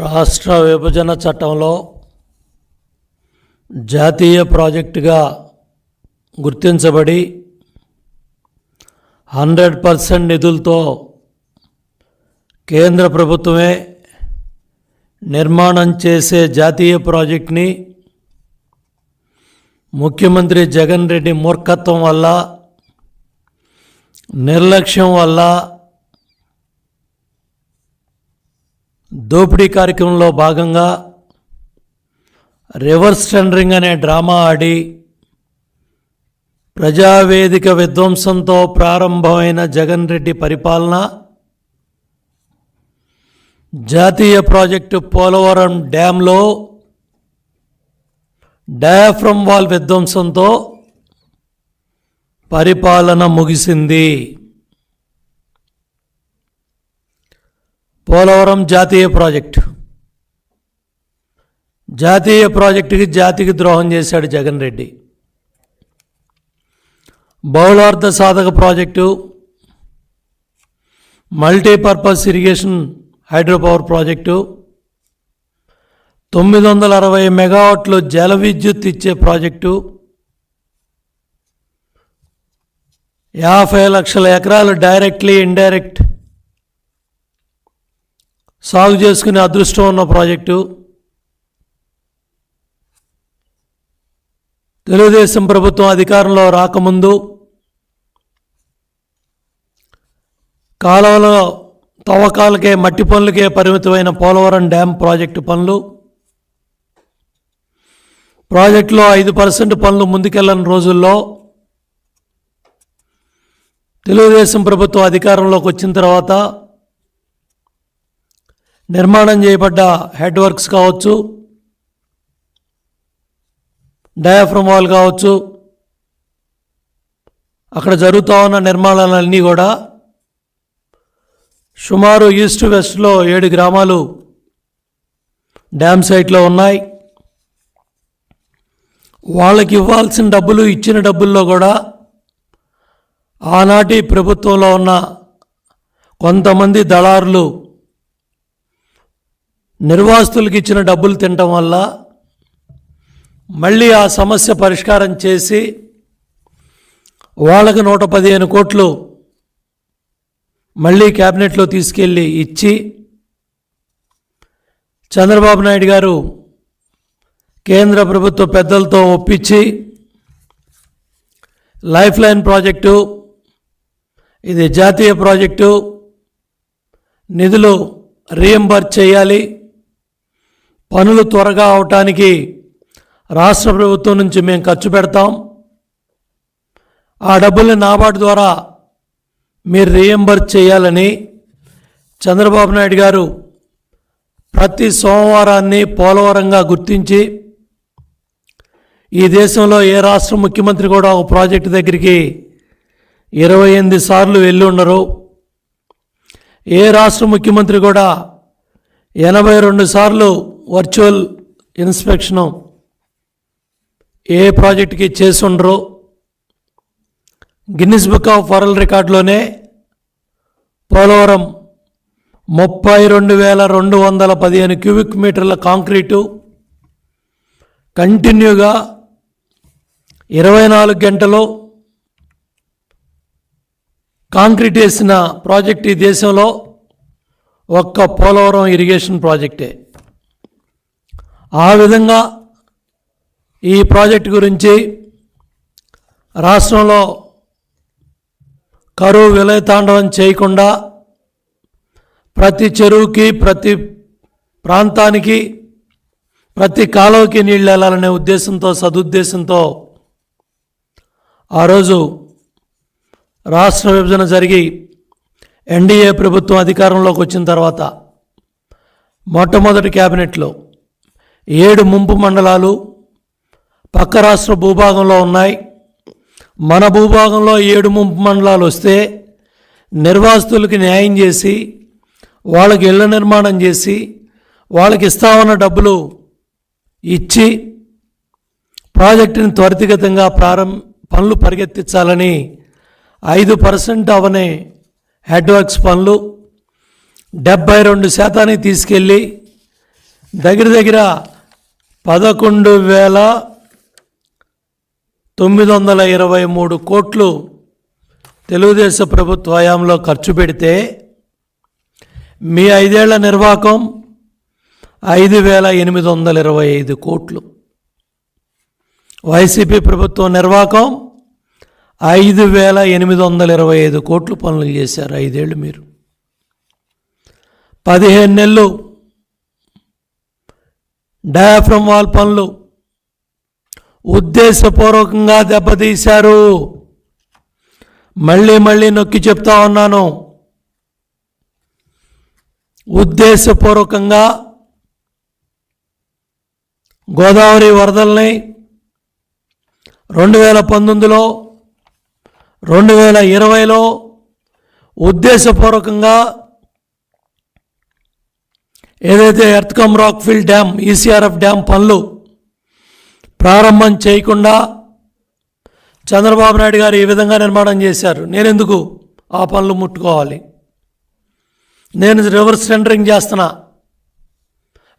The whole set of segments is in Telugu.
రాష్ట్ర విభజన చట్టంలో జాతీయ ప్రాజెక్టుగా గుర్తించబడి 100% నిధులతో కేంద్ర ప్రభుత్వమే నిర్మాణం చేసే జాతీయ ప్రాజెక్ట్ని ముఖ్యమంత్రి జగన్ రెడ్డి మూర్ఖత్వం వల్ల, నిర్లక్ష్యం వల్ల, దోపిడీ కార్యక్రమంలో భాగంగా రివర్స్ టెండరింగ్ అనే డ్రామా ఆడి ప్రజావేదిక విధ్వంసంతో ప్రారంభమైన జగన్ రెడ్డి పరిపాలన జాతీయ ప్రాజెక్టు పోలవరం డ్యాంలో డయాఫ్రమ్ వాల్ విధ్వంసంతో పరిపాలన ముగిసింది. పోలవరం జాతీయ ప్రాజెక్టుకి జాతికి ద్రోహం చేశాడు జగన్ రెడ్డి. బహుళార్థ సాధక project, multipurpose irrigation hydropower project, 960 మెగావాట్లు జల విద్యుత్ ఇచ్చే ప్రాజెక్టు, 50 లక్షల ఎకరాలు డైరెక్ట్లీ ఇండైరెక్ట్ సాగు చేసుకునే అదృష్టం ఉన్న ప్రాజెక్టు, తెలుగుదేశం ప్రభుత్వం అధికారంలో రాకముందు కాలువలో తవ్వకాలకే, మట్టి పనులకే పరిమితమైన పోలవరం డ్యామ్ ప్రాజెక్టు పనులు, ప్రాజెక్టులో 5% పనులు ముందుకెళ్ళని రోజుల్లో తెలుగుదేశం ప్రభుత్వం అధికారంలోకి వచ్చిన తర్వాత నిర్మాణం చేయబడ్డ హెడ్ వర్క్స్ కావచ్చు, డయాఫ్రమ్ వాల్ కావచ్చు, అక్కడ జరుగుతూ ఉన్న నిర్మాణాలన్నీ కూడా సుమారు ఈస్ట్ వెస్ట్లో 7 గ్రామాలు డ్యామ్ సైట్లో ఉన్నాయి. వాళ్ళకి ఇవ్వాల్సిన డబ్బులు, ఇచ్చిన డబ్బుల్లో కూడా ఆనాటి ప్రభుత్వంలో ఉన్న కొంతమంది దళారులు నిర్వాసితులకు ఇచ్చిన డబ్బులు తినటం వల్ల మళ్ళీ ఆ సమస్య పరిష్కారం చేసి వాళ్ళకి 115 కోట్లు మళ్ళీ క్యాబినెట్లో తీసుకెళ్ళి ఇచ్చి చంద్రబాబు నాయుడు గారు కేంద్ర ప్రభుత్వ పెద్దలతో ఒప్పించి లైఫ్ లైన్ ప్రాజెక్టు, ఇది జాతీయ ప్రాజెక్టు, నిధులు రీఎంబర్స్ చేయాలి, పనులు త్వరగా అవటానికి రాష్ట్ర ప్రభుత్వం నుంచి మేము ఖర్చు పెడతాం, ఆ డబ్బుల్ని నాబార్డు ద్వారా మీరు రీఎంబర్స్ చేయాలని చంద్రబాబు నాయుడు గారు ప్రతి సోమవారాన్ని పోలవరంగా గుర్తించి, ఈ దేశంలో ఏ రాష్ట్ర ముఖ్యమంత్రి కూడా ఒక ప్రాజెక్టు దగ్గరికి 28 సార్లు వెళ్ళి ఉండరు. ఏ రాష్ట్ర ముఖ్యమంత్రి కూడా 82 సార్లు వర్చువల్ ఇన్స్పెక్షను ఏ ప్రాజెక్టుకి చేసి ఉండరు. గిన్నిస్ బుక్ ఆఫ్ వరల్డ్ రికార్డులోనే పోలవరం 32,215 క్యూబిక్ మీటర్ల కాంక్రీటు కంటిన్యూగా 24 గంటలు కాంక్రీట్ వేసిన ప్రాజెక్ట్ ఈ దేశంలో ఒక్క పోలవరం ఇరిగేషన్ ప్రాజెక్టే. ఆ విధంగా ఈ ప్రాజెక్టు గురించి రాష్ట్రంలో కరువు విలయతాండవం చేయకుండా ప్రతి చెరువుకి, ప్రతి ప్రాంతానికి, ప్రతి కాలువకి నీళ్ళు వెళ్ళాలనే ఉద్దేశంతో, సదుద్దేశంతో ఆ రోజు రాష్ట్ర విభజన జరిగి ఎన్డీఏ ప్రభుత్వం అధికారంలోకి వచ్చిన తర్వాత మొట్టమొదటి క్యాబినెట్లో 7 ముంపు మండలాలు పక్క రాష్ట్ర భూభాగంలో ఉన్నాయి. మన భూభాగంలో 7 ముంపు మండలాలు వస్తే నిర్వాసితులకి న్యాయం చేసి, వాళ్ళకి ఇళ్ల నిర్మాణం చేసి, వాళ్ళకి ఇస్తామన్న డబ్బులు ఇచ్చి ప్రాజెక్టుని త్వరితగతంగా పనులు పరిగెత్తించాలని 5% అవనే హెడ్ వర్క్స్ పనులు 72% తీసుకెళ్ళి దగ్గర 11,923 కోట్లు తెలుగుదేశం ప్రభుత్వ హయాంలో ఖర్చు పెడితే మీ 5 ఏళ్ల నిర్వాహకం 5,825 కోట్లు. వైసీపీ ప్రభుత్వం నిర్వాహకం 5,825 కోట్లు పనులు చేశారు 5 ఏళ్ళు. మీరు 15 నెలలు డయాఫ్రమ్ వాల్ పనులు ఉద్దేశపూర్వకంగా దెబ్బతీశారు. మళ్ళీ నొక్కి చెప్తా ఉన్నాను, ఉద్దేశపూర్వకంగా గోదావరి వరదల్ని 2019లో 2020లో ఉద్దేశపూర్వకంగా ఏదైతే ఎర్త్కమ్ రాక్ఫిల్ డ్యామ్ ఈసీఆర్ఎఫ్ డ్యామ్ పనులు ప్రారంభం చేయకుండా చంద్రబాబు నాయుడు గారు ఈ విధంగా నిర్మాణం చేశారు. నేనెందుకు ఆ పనులు ముట్టుకోవాలి? నేను రివర్స్ టెండరింగ్ చేస్తున్నా,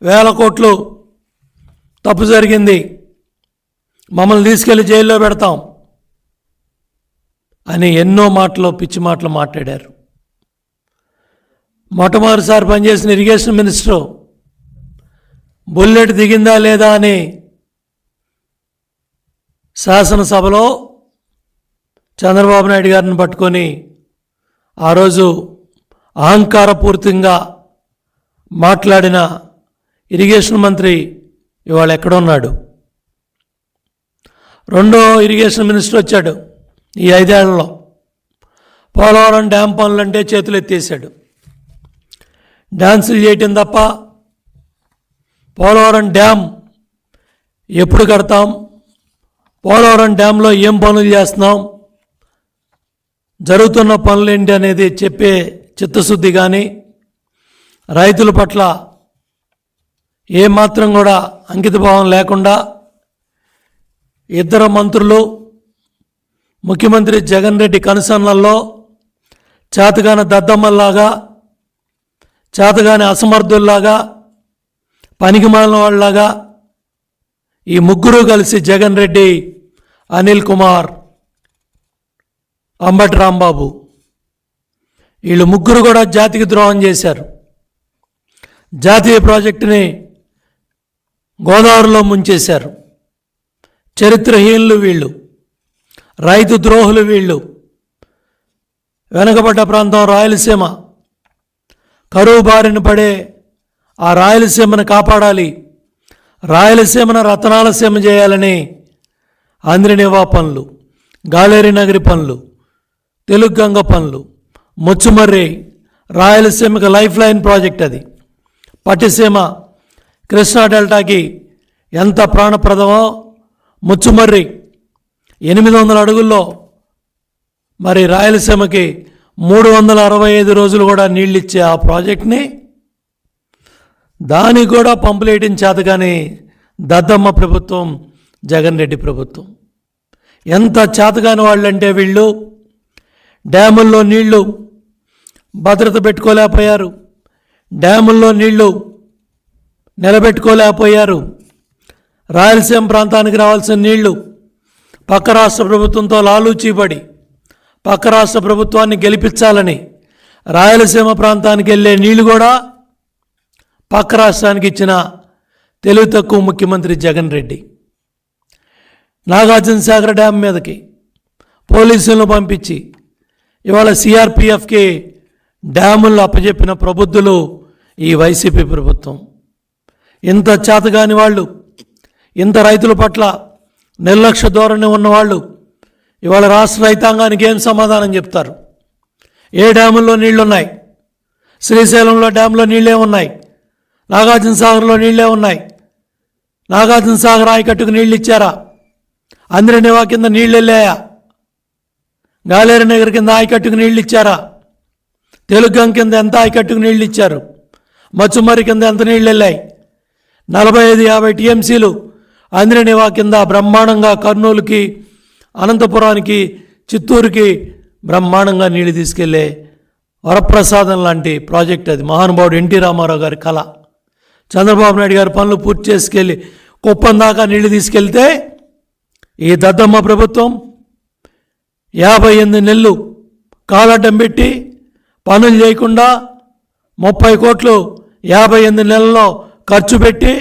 1000 కోట్లు తప్పు జరిగింది, మమ్మల్ని తీసుకెళ్లి జైల్లో పెడతాం అని ఎన్నో మాటలు పిచ్చి మాటలు మాట్లాడారు. మొట్టమొదటిసారి పనిచేసిన ఇరిగేషన్ మినిస్టర్ బుల్లెట్ దిగిందా లేదా అని శాసనసభలో చంద్రబాబు నాయుడు గారిని పట్టుకొని ఆ రోజు అహంకారపూరితంగా మాట్లాడిన ఇరిగేషన్ మంత్రి ఇవాళ ఎక్కడున్నాడు? రెండో ఇరిగేషన్ మినిస్టర్ వచ్చాడు ఈ 5 ఏళ్లలో. పోలవరం డ్యామ్ పనులంటే చేతులు ఎత్తేసాడు. డాన్సులు చేయటం తప్ప పోలవరం డ్యామ్ ఎప్పుడు కడతాం, పోలవరం డ్యాంలో ఏం పనులు చేస్తున్నాం, జరుగుతున్న పనులేంటి అనేది చెప్పే చిత్తశుద్ధి కానీ రైతుల పట్ల ఏమాత్రం కూడా అంకితభావం లేకుండా ఇద్దరు మంత్రులు ముఖ్యమంత్రి జగన్ రెడ్డి కనుసన్నల్లో చేతగాని దద్దమ్మల్లాగా, చేతగాని అసమర్థుల్లాగా, పనికిమాలిన వాళ్ళలాగా ఈ ముగ్గురు కలిసి జగన్ రెడ్డి, అనిల్ కుమార్, అంబటి రాంబాబు వీళ్ళు ముగ్గురు కూడా జాతికి ద్రోహం చేశారు. జాతీయ ప్రాజెక్టుని గోదావరిలో ముంచేశారు. చరిత్రహీనులు వీళ్ళు, రైతు ద్రోహులు వీళ్ళు. వెనుకబడ్డ ప్రాంతం రాయలసీమ, కరువు బారిన పడే ఆ రాయలసీమను కాపాడాలి, రాయలసీమను రతనాల సీమ చేయాలని ఆంధ్రనివా పనులు, గాలేరి నగరి పనులు, తెలుగు గంగ పనులు, ముచ్చుమర్రి రాయలసీమకి లైఫ్ లైన్ ప్రాజెక్ట్ అది. పట్టిసీమ కృష్ణా డెల్టాకి ఎంత ప్రాణప్రదమో ముచ్చుమర్రి 800 అడుగుల్లో మరి రాయలసీమకి 365 రోజులు కూడా నీళ్ళిచ్చే ఆ ప్రాజెక్ట్ని దానికి కూడా పంపులేయడం చేత కానీ దద్దమ్మ ప్రభుత్వం, జగన్ రెడ్డి ప్రభుత్వం ఎంత చేతగాని వాళ్ళంటే వీళ్ళు డ్యాముల్లో నీళ్లు భద్రత పెట్టుకోలేకపోయారు, డ్యాముల్లో నీళ్లు నిలబెట్టుకోలేకపోయారు. రాయలసీమ ప్రాంతానికి రావాల్సిన నీళ్లు పక్క రాష్ట్ర ప్రభుత్వంతో లాలూచీపడి పక్క రాష్ట్ర ప్రభుత్వాన్ని గెలిపించాలని రాయలసీమ ప్రాంతానికి వెళ్ళే నీళ్లు కూడా పక్క రాష్ట్రానికి ఇచ్చిన తెలివి తక్కువ ముఖ్యమంత్రి జగన్ రెడ్డి. నాగార్జున సాగర్ డ్యామ్ మీదకి పోలీసులను పంపించి ఇవాళ సిఆర్పిఎఫ్కి డ్యాములను అప్పచెప్పిన ప్రబుద్ధులు ఈ వైసీపీ ప్రభుత్వం. ఇంత చేతగాని వాళ్ళు, ఇంత రైతుల పట్ల నిర్లక్ష్య ధోరణి ఉన్నవాళ్ళు ఇవాళ రాష్ట్ర రైతాంగానికి ఏం సమాధానం చెప్తారు? ఏ డ్యాముల్లో నీళ్లున్నాయి? శ్రీశైలంలో డ్యాంలో నీళ్ళే ఉన్నాయి, నాగార్జున సాగర్లో నీళ్ళే ఉన్నాయి. నాగార్జున సాగర్ ఆయకట్టుకు నీళ్ళు ఇచ్చారా? ఆంధ్రనివా కింద నీళ్ళు వెళ్ళాయా? గాలేరు నగర్ కింద ఆయకట్టుకు నీళ్ళు ఇచ్చారా? తెలుగం కింద ఎంత ఆయకట్టుకు నీళ్ళు ఇచ్చారు? మచ్చుమర్రి కింద ఎంత నీళ్ళు వెళ్ళాయి? 45-50 టీఎంసీలు ఆంధ్రనివా కింద బ్రహ్మాండంగా కర్నూలుకి, అనంతపురానికి, చిత్తూరుకి బ్రహ్మాండంగా నీళ్ళు తీసుకెళ్లే వరప్రసాదం లాంటి ప్రాజెక్ట్ అది. మహానుభావుడు ఎన్టీ రామారావు గారి కళ. చంద్రబాబు నాయుడు గారు పనులు పూర్తి చేసుకెళ్ళి కుప్పం దాకా నీళ్లు తీసుకెళ్తే ఈ దద్దమ్మ ప్రభుత్వం 58 నెలలు కాలడ్డం పెట్టి పనులు చేయకుండా 30 కోట్లు 58 నెలల్లో ఖర్చు పెట్టి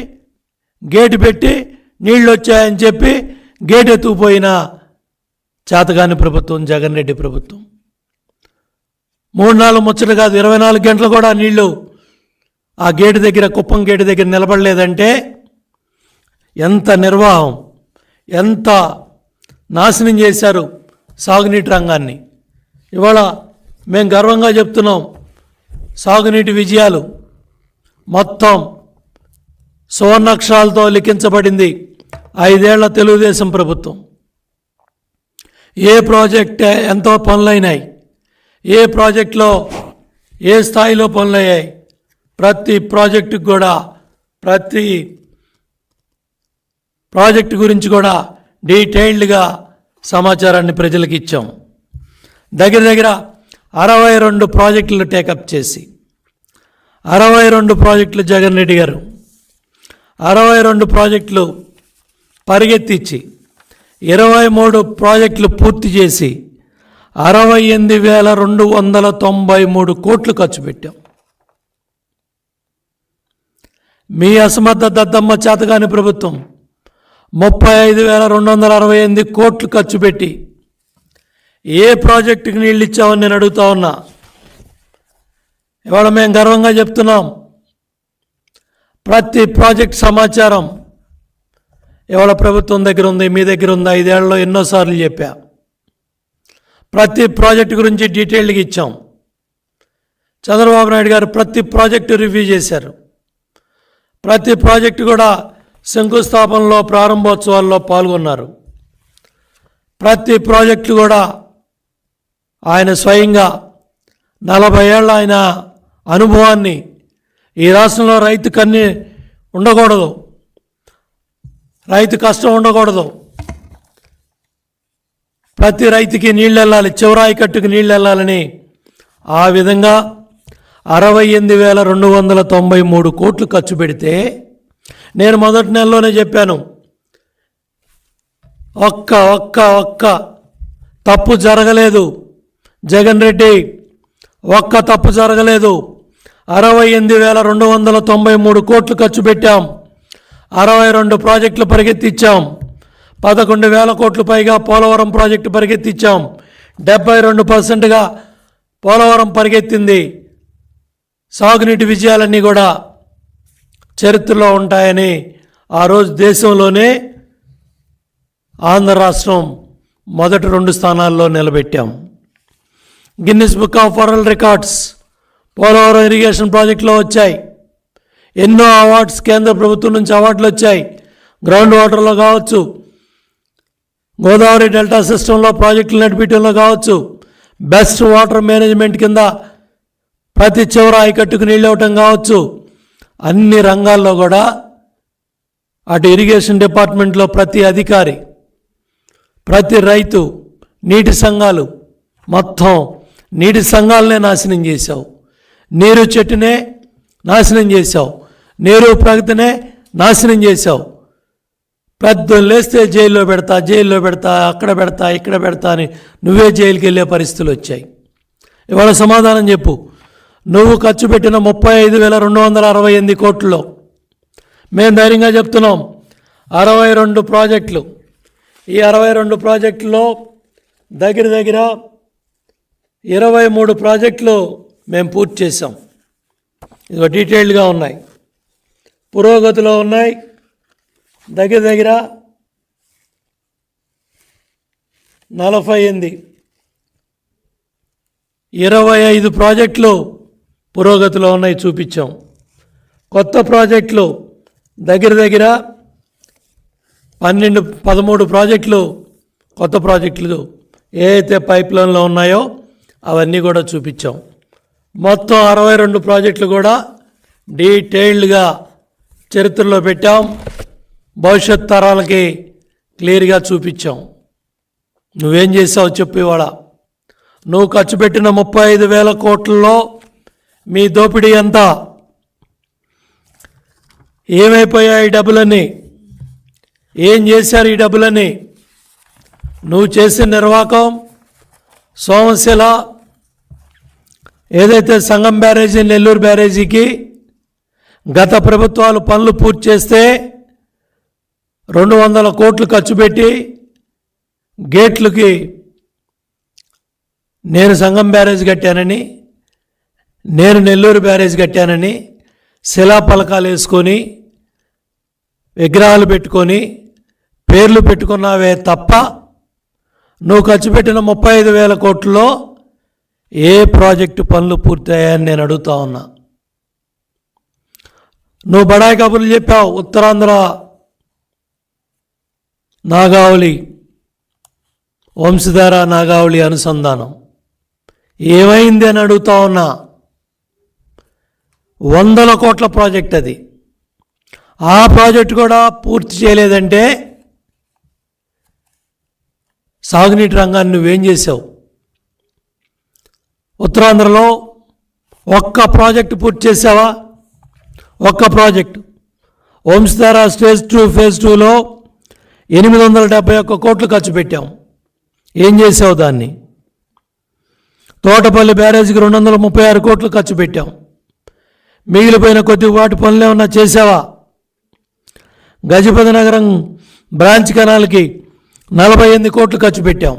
గేటు పెట్టి నీళ్ళు వచ్చాయని చెప్పి గేటు ఎత్తుకుపోయిన చేతగాని ప్రభుత్వం జగన్ రెడ్డి ప్రభుత్వం. 3-4 ముచ్చట కాదు, 24 గంటలు కూడా నీళ్లు ఆ గేటు దగ్గర, కుప్పం గేటు దగ్గర నిలబడలేదంటే ఎంత నిర్వాహం, ఎంత నాశనం చేశారు సాగునీటి రంగాన్ని. ఇవాళ మేము గర్వంగా చెప్తున్నాం, సాగునీటి విజయాలు మొత్తం సువర్ణాక్షరాలతో లిఖించబడింది 5 ఏళ్ల తెలుగుదేశం ప్రభుత్వం. ఏ ప్రాజెక్ట్ ఎంతో పనులైనాయి, ఏ ప్రాజెక్టులో ఏ స్థాయిలో పనులయ్యాయి, ప్రతి ప్రాజెక్టుకు కూడా ప్రతి ప్రాజెక్టు గురించి కూడా డీటెయిల్డ్గా సమాచారాన్ని ప్రజలకు ఇచ్చాం. దగ్గర దగ్గర 62 ప్రాజెక్టులు టేకప్ చేసి 62 ప్రాజెక్టులు జగన్ రెడ్డి గారు 62 ప్రాజెక్టులు పరిగెత్తించి 23 ప్రాజెక్టులు పూర్తి చేసి 68,293 కోట్లు ఖర్చు పెట్టాం. మీ అసమర్థ దద్దమ్మ చేతగాని ప్రభుత్వం 35,268 కోట్లు ఖర్చు పెట్టి ఏ ప్రాజెక్టుకి నీళ్ళు ఇచ్చామని నేను అడుగుతా ఉన్నా. ఇవాళ మేము గర్వంగా చెప్తున్నాం, ప్రతి ప్రాజెక్ట్ సమాచారం ఇవాళ ప్రభుత్వం దగ్గర ఉంది, మీ దగ్గర ఉంది. 5 ఏళ్లలో ఎన్నోసార్లు చెప్పా, ప్రతి ప్రాజెక్టు గురించి డీటెయిల్డ్గా ఇచ్చాం. చంద్రబాబు నాయుడు గారు ప్రతి ప్రాజెక్టు రివ్యూ చేశారు. ప్రతి ప్రాజెక్టు కూడా శంకుస్థాపనలో, ప్రారంభోత్సవాల్లో పాల్గొన్నారు. ప్రతి ప్రాజెక్టు కూడా ఆయన స్వయంగా 40 ఏళ్ళ ఆయన అనుభవాన్ని, ఈ రాష్ట్రంలో రైతు కన్నీ ఉండకూడదు, రైతు కష్టం ఉండకూడదు, ప్రతి రైతుకి నీళ్ళు వెళ్ళాలి, చివరాయి కట్టుకు నీళ్ళు వెళ్ళాలని ఆ విధంగా 68,293 కోట్లు ఖర్చు పెడితే నేను మొదటి నెలలోనే చెప్పాను, ఒక్క తప్పు జరగలేదు జగన్ రెడ్డి, ఒక్క తప్పు జరగలేదు. 68,293 కోట్లు ఖర్చు పెట్టాం, 62 ప్రాజెక్టులు పరిగెత్తిచ్చాం, 11,000 కోట్లు పైగా పోలవరం ప్రాజెక్టు పరిగెత్తిచ్చాం. 72%గా పోలవరం పరిగెత్తింది. సాగునీటి విజయాలన్నీ కూడా చరిత్రలో ఉంటాయని ఆ రోజు దేశంలోనే ఆంధ్ర రాష్ట్రం మొదటి 2 స్థానాల్లో నిలబెట్టాం. Guinness book of world records Polavaram irrigation ప్రాజెక్టులో వచ్చాయి. ఎన్నో అవార్డ్స్ కేంద్ర ప్రభుత్వం నుంచి అవార్డులు వచ్చాయి. గ్రౌండ్ వాటర్లో కావచ్చు, గోదావరి డెల్టా సిస్టంలో ప్రాజెక్టులు నడిపించడంలో కావచ్చు, బెస్ట్ వాటర్ మేనేజ్మెంట్ కింద ప్రతి చివర ఆయకట్టుకు నీళ్ళు ఇవ్వటం కావచ్చు, అన్ని రంగాల్లో కూడా అటు ఇరిగేషన్ డిపార్ట్మెంట్లో ప్రతి అధికారి, ప్రతి రైతు, నీటి సంఘాలు, మొత్తం నీటి సంఘాలనే నాశనం చేశావు. నీరు చెట్టునే నాశనం చేశావు, నీరు ప్రగతినే నాశనం చేశావు. పెద్దలు లేస్తే జైల్లో పెడతా, అక్కడ పెడతా, ఇక్కడ పెడతా అని నువ్వే జైలుకి వెళ్ళే పరిస్థితులు వచ్చాయి. ఇవాళ సమాధానం చెప్పు. నువ్వు ఖర్చు పెట్టిన 35,268 కోట్లలో మేము ధైర్యంగా చెప్తున్నాం 62 ప్రాజెక్టులు. ఈ 62 ప్రాజెక్టుల్లో దగ్గర 23 ప్రాజెక్టులు మేము పూర్తి చేసాం. ఇది డీటెయిల్డ్గా ఉన్నాయి, పురోగతిలో ఉన్నాయి. దగ్గర 48 25 ప్రాజెక్టులు పురోగతిలో ఉన్నాయి, చూపించాం. కొత్త ప్రాజెక్టులు దగ్గర 13 ప్రాజెక్టులు, కొత్త ప్రాజెక్టులు ఏ అయితే పైప్ లైన్లో ఉన్నాయో అవన్నీ కూడా చూపించాం. మొత్తం 62 ప్రాజెక్టులు కూడా డీటెయిల్డ్గా చరిత్రలో పెట్టాం, భవిష్యత్ తరాలకి క్లియర్గా చూపించాం. నువ్వేం చేసావు చెప్పు. ఇవాళ నువ్వు ఖర్చు పెట్టిన 35,000 కోట్లలో మీ దోపిడీ ఎంత? ఏమైపోయాయి ఈ డబ్బులన్నీ? ఏం చేశారు ఈ డబ్బులన్నీ? నువ్వు చేసిన నిర్వాహకం సోమశిల ఏదైతే సంగం బ్యారేజీ నెల్లూరు బ్యారేజీకి గత ప్రభుత్వాలు పనులు పూర్తి చేస్తే 200 కోట్లు ఖర్చు పెట్టి గేట్లకి నేను సంగం బ్యారేజ్ కట్టానని, నేను నెల్లూరు బ్యారేజ్ కట్టానని శిలాఫలకాలు వేసుకొని విగ్రహాలు పెట్టుకొని పేర్లు పెట్టుకున్నావే తప్ప నువ్వు ఖర్చు పెట్టిన 35,000 కోట్లలో ఏ ప్రాజెక్టు పనులు పూర్తయ్యాయని నేను అడుగుతా ఉన్నా. నువ్వు బడాయి కబుర్లు చెప్పావు. ఉత్తరాంధ్ర నాగావళి వంశధార నాగావళి అనుసంధానం ఏమైంది అని అడుగుతా ఉన్నా. 100 కోట్ల ప్రాజెక్ట్ అది. ఆ ప్రాజెక్టు కూడా పూర్తి చేయలేదంటే సాగునీటి రంగాన్ని నువ్వేం చేసావు? ఉత్తరాంధ్రలో ఒక్క ప్రాజెక్టు పూర్తి చేసావా? ఒక్క ప్రాజెక్టు. వంశధార స్టేజ్ 2 ఫేజ్ 2లో 871 కోట్లు ఖర్చు పెట్టాం. ఏం చేసావు దాన్ని? తోటపల్లి బ్యారేజీకి 236 కోట్లు ఖర్చు పెట్టాం. మిగిలిపోయిన కొద్దిపాటి పనులు ఏమన్నా చేసావా? గజపతి నగరం బ్రాంచ్ కెనాల్కి 48 కోట్లు ఖర్చు పెట్టాం.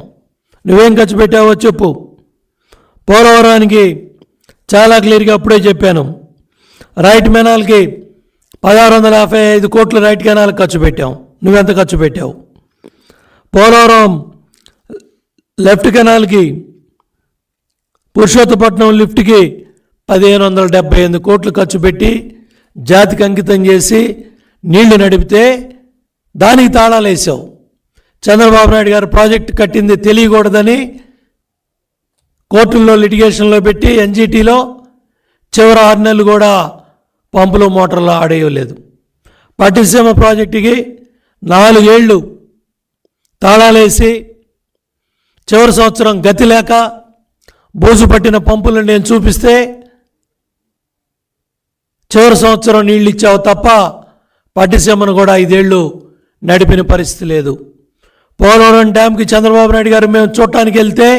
నువ్వేం ఖర్చు పెట్టావో చెప్పు. పోలవరానికి చాలా క్లియర్గా అప్పుడే చెప్పాను. రైట్ కెనాల్కి 1655 కోట్లు రైట్ కెనాల్కి ఖర్చు పెట్టాం. నువ్వెంత ఖర్చు పెట్టావు? పోలవరం లెఫ్ట్ కెనాల్కి పురుషోత్తపట్నం లిఫ్ట్కి 1578 కోట్లు ఖర్చు పెట్టి జాతికి అంకితం చేసి నీళ్లు నడిపితే దానికి తాళాలు వేసావు. చంద్రబాబు నాయుడు గారు ప్రాజెక్టు కట్టింది తెలియకూడదని కోర్టుల్లో లిటిగేషన్లో పెట్టి ఎన్జీటీలో చివరి 6 నెలలు కూడా పంపులు మోటార్లు ఆడేయలేదు. పట్టిసీమ ప్రాజెక్టుకి 4 ఏళ్ళు తాళాలేసి చివరి సంవత్సరం గతి లేక బోజు పట్టిన పంపులను నేను చూపిస్తే చివరి సంవత్సరం నీళ్ళు ఇచ్చావు తప్ప పట్టిసీమను కూడా 5 ఏళ్ళు నడిపిన పరిస్థితి లేదు. పోలవరం డ్యాంకి చంద్రబాబు నాయుడు గారు మేము చూడటానికి వెళ్తే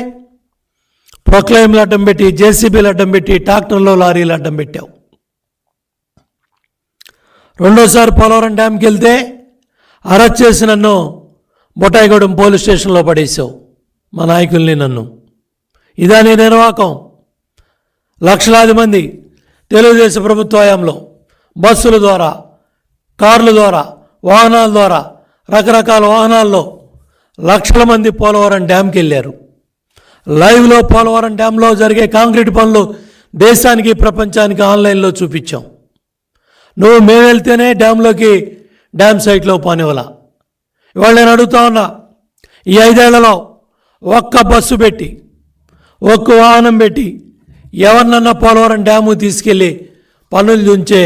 ప్రొక్లైమ్లు అడ్డం పెట్టి, జేసీబీలు అడ్డం పెట్టి, ట్రాక్టర్లో లారీలు అడ్డం పెట్టావు. రెండోసారి పోలవరం డ్యాంకి వెళ్తే అరెస్ట్ చేసి నన్ను బొటాయిగూడెం పోలీస్ స్టేషన్లో పడేసావు, మా నాయకుల్ని, నన్ను. ఇదా నీ నిర్వాహకం? లక్షలాది మంది తెలుగుదేశం ప్రభుత్వ హయాంలో బస్సుల ద్వారా, కార్ల ద్వారా, వాహనాల ద్వారా, రకరకాల వాహనాల్లో లక్షల మంది పోలవరం డ్యాంకి వెళ్ళారు. లైవ్లో పోలవరం డ్యాంలో జరిగే కాంక్రీట్ పనులు దేశానికి ప్రపంచానికి ఆన్లైన్లో చూపించాం. నువ్వు మేము వెళ్తేనే డ్యామ్ సైట్లో పనివలా. ఇవాళ నేను అడుగుతా ఉన్నా, ఈ 5 ఏళ్లలో ఒక్క బస్సు పెట్టి, ఒక్క వాహనం పెట్టి ఎవరినన్నా పోలవరం డ్యాము తీసుకెళ్ళి పనులు దుంచే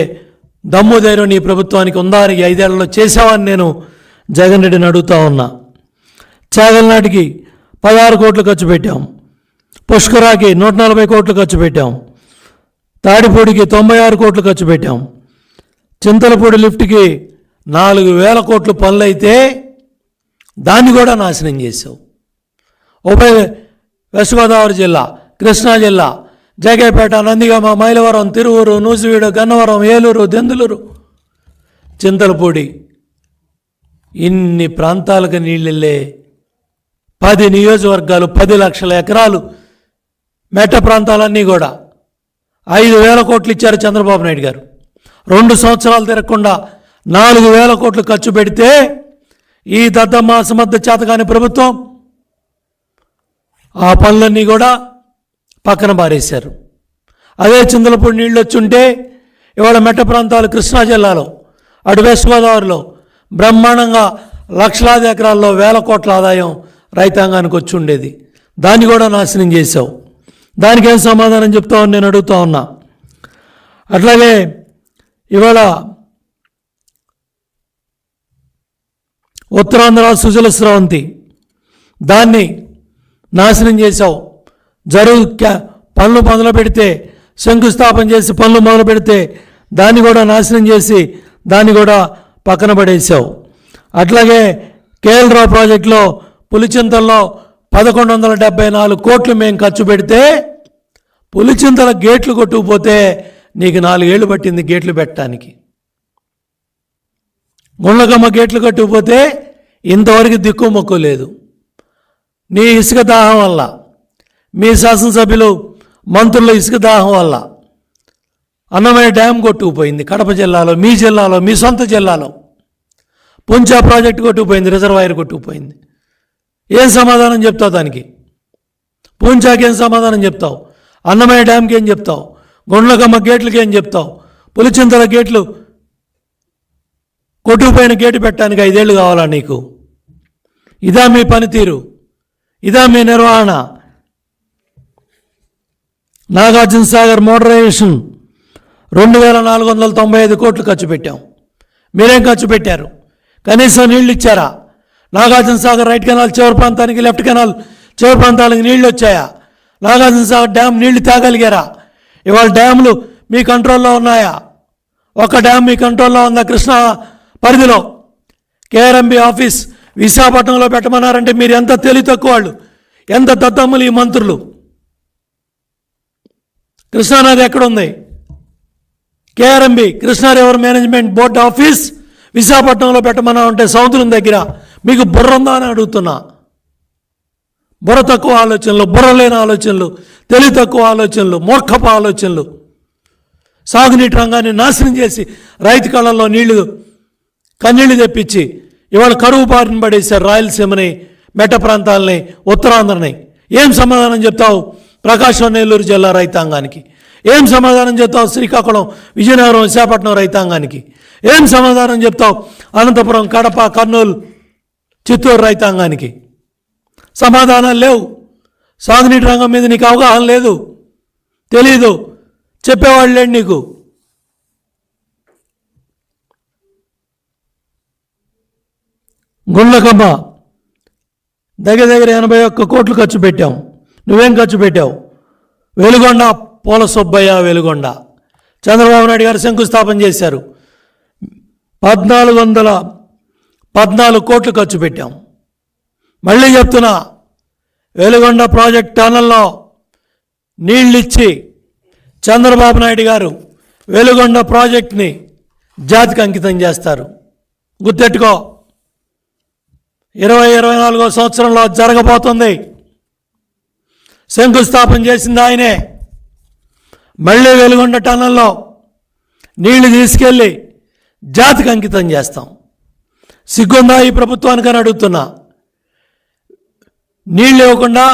దమ్ము ధైర్యం నీ ప్రభుత్వానికి ఉందా అని 5 ఏళ్లలో చేసావని నేను జగన్ రెడ్డిని అడుగుతా ఉన్నా. చాగల్నాటికి 16 కోట్లు ఖర్చు పెట్టాం. పుష్కరాకి 140 కోట్లు ఖర్చు పెట్టాం. తాడిపూడికి 96 కోట్లు ఖర్చు పెట్టాం. చింతలపూడి లిఫ్ట్కి 4,000 కోట్లు పనులైతే దాన్ని కూడా నాశనం చేసావు. ఉభయ వెస్ట్ గోదావరి జిల్లా, కృష్ణా జిల్లా, జగేపేట, నందిగామ, మైలవరం, తిరువూరు, నూజివీడు, గన్నవరం, ఏలూరు, దెందులూరు, చింతలపూడి, ఇన్ని ప్రాంతాలకు నీళ్ళెళ్ళే 10 నియోజకవర్గాలు, 10 లక్షల ఎకరాలు మెట్ట ప్రాంతాలన్నీ కూడా 5,000 కోట్లు ఇచ్చారు చంద్రబాబు నాయుడు గారు. 2 సంవత్సరాలు తిరగకుండా 4,000 కోట్లు ఖర్చు పెడితే ఈ దద్దమ్మ అసమర్థ చేతకాని ప్రభుత్వం ఆ పనులన్నీ కూడా పక్కన పారేశారు. అదే చింతలపూడి నీళ్ళు వచ్చుంటే ఇవాళ మెట్ట ప్రాంతాలు కృష్ణా జిల్లాలో, అటు వెస్ట్ గోదావరిలో బ్రహ్మాండంగా లక్షలాది ఎకరాల్లో 1,000 కోట్ల ఆదాయం రైతాంగానికి వచ్చి ఉండేది. దాన్ని కూడా నాశనం చేశావు. దానికేం సమాధానం చెప్తామని నేను అడుగుతా ఉన్నా. అట్లాగే ఇవాళ ఉత్తరాంధ్ర సుజల స్రవంతి దాన్ని నాశనం చేశావు. పనులు మొదలు పెడితే, శంకుస్థాపన చేసి పనులు మొదలు పెడితే దాన్ని కూడా నాశనం చేసి దాన్ని కూడా పక్కన పడేసావు. అట్లాగే కేఎల్ రావు ప్రాజెక్టులో పులిచింతల్లో 1174 కోట్లు మేము ఖర్చు పెడితే పులిచింతల గేట్లు కొట్టుకుపోతే నీకు 4 ఏళ్ళు పట్టింది గేట్లు పెట్టడానికి. గుండ్లకమ్మ గేట్లు కట్టుకుపోతే ఇంతవరకు దిక్కు మొక్కు లేదు. నీ ఇసుక దాహం వల్ల, మీ శాసనసభ్యులు మంత్రుల ఇసుక దాహం వల్ల అన్నమయ్య డ్యామ్ కొట్టుకుపోయింది కడప జిల్లాలో, మీ జిల్లాలో, మీ సొంత జిల్లాలో. పుంచా ప్రాజెక్టు కొట్టుకుపోయింది, రిజర్వాయర్ కొట్టుకుపోయింది. ఏం సమాధానం చెప్తావు దానికి? పూంచాకి ఏం సమాధానం చెప్తావు? అన్నమయ్య డ్యామ్కి ఏం చెప్తావు? గుండ్లకమ్మ గేట్లకి ఏం చెప్తావు? పులిచింతల గేట్లు కొట్టుకుపోయిన గేటు పెట్టడానికి 5 ఏళ్ళు కావాలా నీకు? ఇదా మీ పనితీరు? ఇదా మీ నిర్వహణ? నాగార్జున సాగర్ మోడరైజేషన్ 2495 కోట్లు ఖర్చు పెట్టాం. మీరేం ఖర్చు పెట్టారు? కనీసం నీళ్ళు ఇచ్చారా? నాగార్జున సాగర్ రైట్ కెనాల్ చివరి ప్రాంతానికి, లెఫ్ట్ కెనాల్ చివరి ప్రాంతానికి నీళ్ళు వచ్చాయా? నాగార్జున సాగర్ డ్యామ్ నీళ్లు తాగలిగారా? ఇవాళ డ్యాములు మీ కంట్రోల్లో ఉన్నాయా? ఒక డ్యామ్ మీ కంట్రోల్లో ఉందా? కృష్ణా పరిధిలో కేఆర్ఎంబీ ఆఫీస్ విశాఖపట్నంలో పెట్టమన్నారంటే మీరు ఎంత తెలివి తక్కువ వాళ్ళు, ఎంత దద్దమ్ములు ఈ మంత్రులు. కృష్ణానది ఎక్కడుంది? KRMB Krishna river management board office విశాఖపట్నంలో పెట్టమన్నా ఉంటే సముద్రం దగ్గర మీకు బుర్ర ఉందా అని అడుగుతున్నా. బుర్ర తక్కువ ఆలోచనలు, బుర్ర లేని ఆలోచనలు, తెలివి తక్కువ ఆలోచనలు, మూర్ఖపు ఆలోచనలు, సాగునీటి రంగాన్ని నాశనం చేసి రైతు కళ్ళల్లో కన్నీళ్లు తెప్పించి ఇవాళ కరువు బారిన పడేశారు రాయలసీమని, మెట్ట ప్రాంతాలని, ఉత్తరాంధ్రని. ఏం సమాధానం చెప్తావు ప్రకాశం నెల్లూరు జిల్లా రైతాంగానికి? ఏం సమాధానం చెప్తావు శ్రీకాకుళం, విజయనగరం, విశాఖపట్నం రైతాంగానికి? ఏం సమాధానం చెప్తావు అనంతపురం, కడప, కర్నూలు, చిత్తూరు రైతాంగానికి? సమాధానాలు లేవు. సాగునీటి రంగం మీద నీకు అవగాహన లేదు, తెలీదు, చెప్పేవాళ్ళు లేడు నీకు. గుండ్లకమ్మ దగ్గర 81 కోట్లు ఖర్చు పెట్టాం. నువ్వేం ఖర్చు పెట్టావు? వెలుగొండ పూల సుబ్బయ్య, వెలుగొండ చంద్రబాబు నాయుడు గారు శంకుస్థాపన చేశారు. 1414 కోట్లు ఖర్చు పెట్టాం. మళ్ళీ చెప్తున్నా, వెలుగొండ ప్రాజెక్ట్ టనల్లో నీళ్ళిచ్చి చంద్రబాబు నాయుడు గారు వెలుగొండ ప్రాజెక్ట్ని జాతికి అంకితం చేస్తారు. గుర్తెట్టుకో, 2024 సంవత్సరంలో జరగబోతుంది. శంకుస్థాపన చేసింది ఆయనే. మళ్ళీ వెలుగొండ టన్నల్లో నీళ్లు తీసుకెళ్ళి జాతికి అంకితం చేస్తాం. సిగ్గుందా ఈ ప్రభుత్వానికని అడుగుతున్నా. నీళ్ళు ఇవ్వకుండా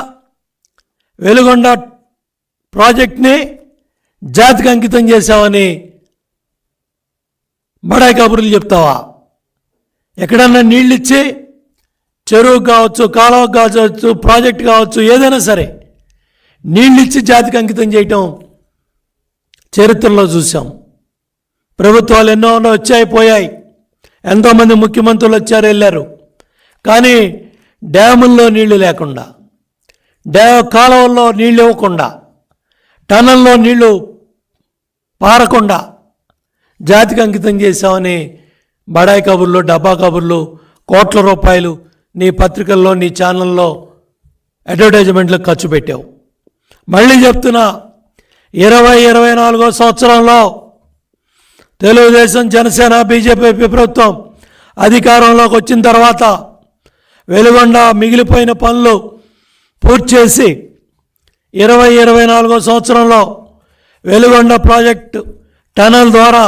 వెలుగొండ ప్రాజెక్ట్ని జాతికి అంకితం చేశామని బడాయి కబుర్లు చెప్తావా? ఎక్కడన్నా నీళ్ళు ఇచ్చి చెరువుకు కావచ్చు, కాలువకు కావచ్చు, ప్రాజెక్ట్ కావచ్చు, ఏదైనా సరే నీళ్ళు ఇచ్చి జాతికి అంకితం చేయటం చరిత్రలో చూసాం. ప్రభుత్వాలు ఎన్నో వచ్చాయి, పోయాయి. ఎంతోమంది ముఖ్యమంత్రులు వచ్చారు, వెళ్ళారు. కానీ డ్యాముల్లో నీళ్లు లేకుండా, కాలువల్లో నీళ్ళు ఇవ్వకుండా, టనల్లో నీళ్లు పారకుండా జాతికి అంకితం చేశామని బడాయి కబుర్లు, డబ్బా కబుర్లు, కోట్ల రూపాయలు నీ పత్రికల్లో, నీ ఛానల్లో అడ్వర్టైజ్మెంట్లకు ఖర్చు పెట్టావు. మళ్ళీ చెప్తున్నా, 2024 సంవత్సరంలో తెలుగుదేశం, జనసేన, బీజేపీ ప్రభుత్వం అధికారంలోకి వచ్చిన తర్వాత వెలుగొండ మిగిలిపోయిన పనులు పూర్తి చేసి 2024 సంవత్సరంలో వెలుగొండ ప్రాజెక్టు టనల్ ద్వారా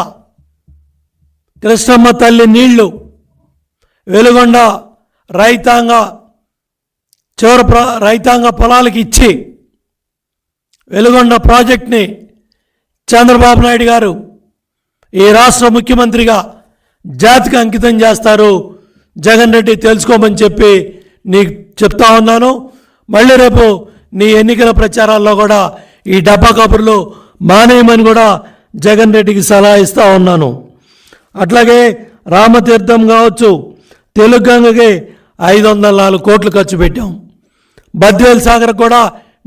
కృష్ణమ్మ తల్లి నీళ్లు వెలుగొండ రైతాంగ పొలాలకు ఇచ్చి వెలుగొండ ప్రాజెక్ట్ని చంద్రబాబు నాయుడు గారు ఈ రాష్ట్ర ముఖ్యమంత్రిగా జాతికి అంకితం చేస్తారు. జగన్ రెడ్డి తెలుసుకోమని చెప్పి నీకు చెప్తా ఉన్నాను. మళ్ళీ రేపు నీ ఎన్నికల ప్రచారాల్లో కూడా ఈ డబ్బా కబుర్లు మానేయమని కూడా జగన్ రెడ్డికి సలహా ఇస్తూ ఉన్నాను. అట్లాగే రామతీర్థం కావచ్చు, తెలుగు గంగకి 504 కోట్లు ఖర్చు పెట్టాం. బద్వేల్ సాగర్ కూడా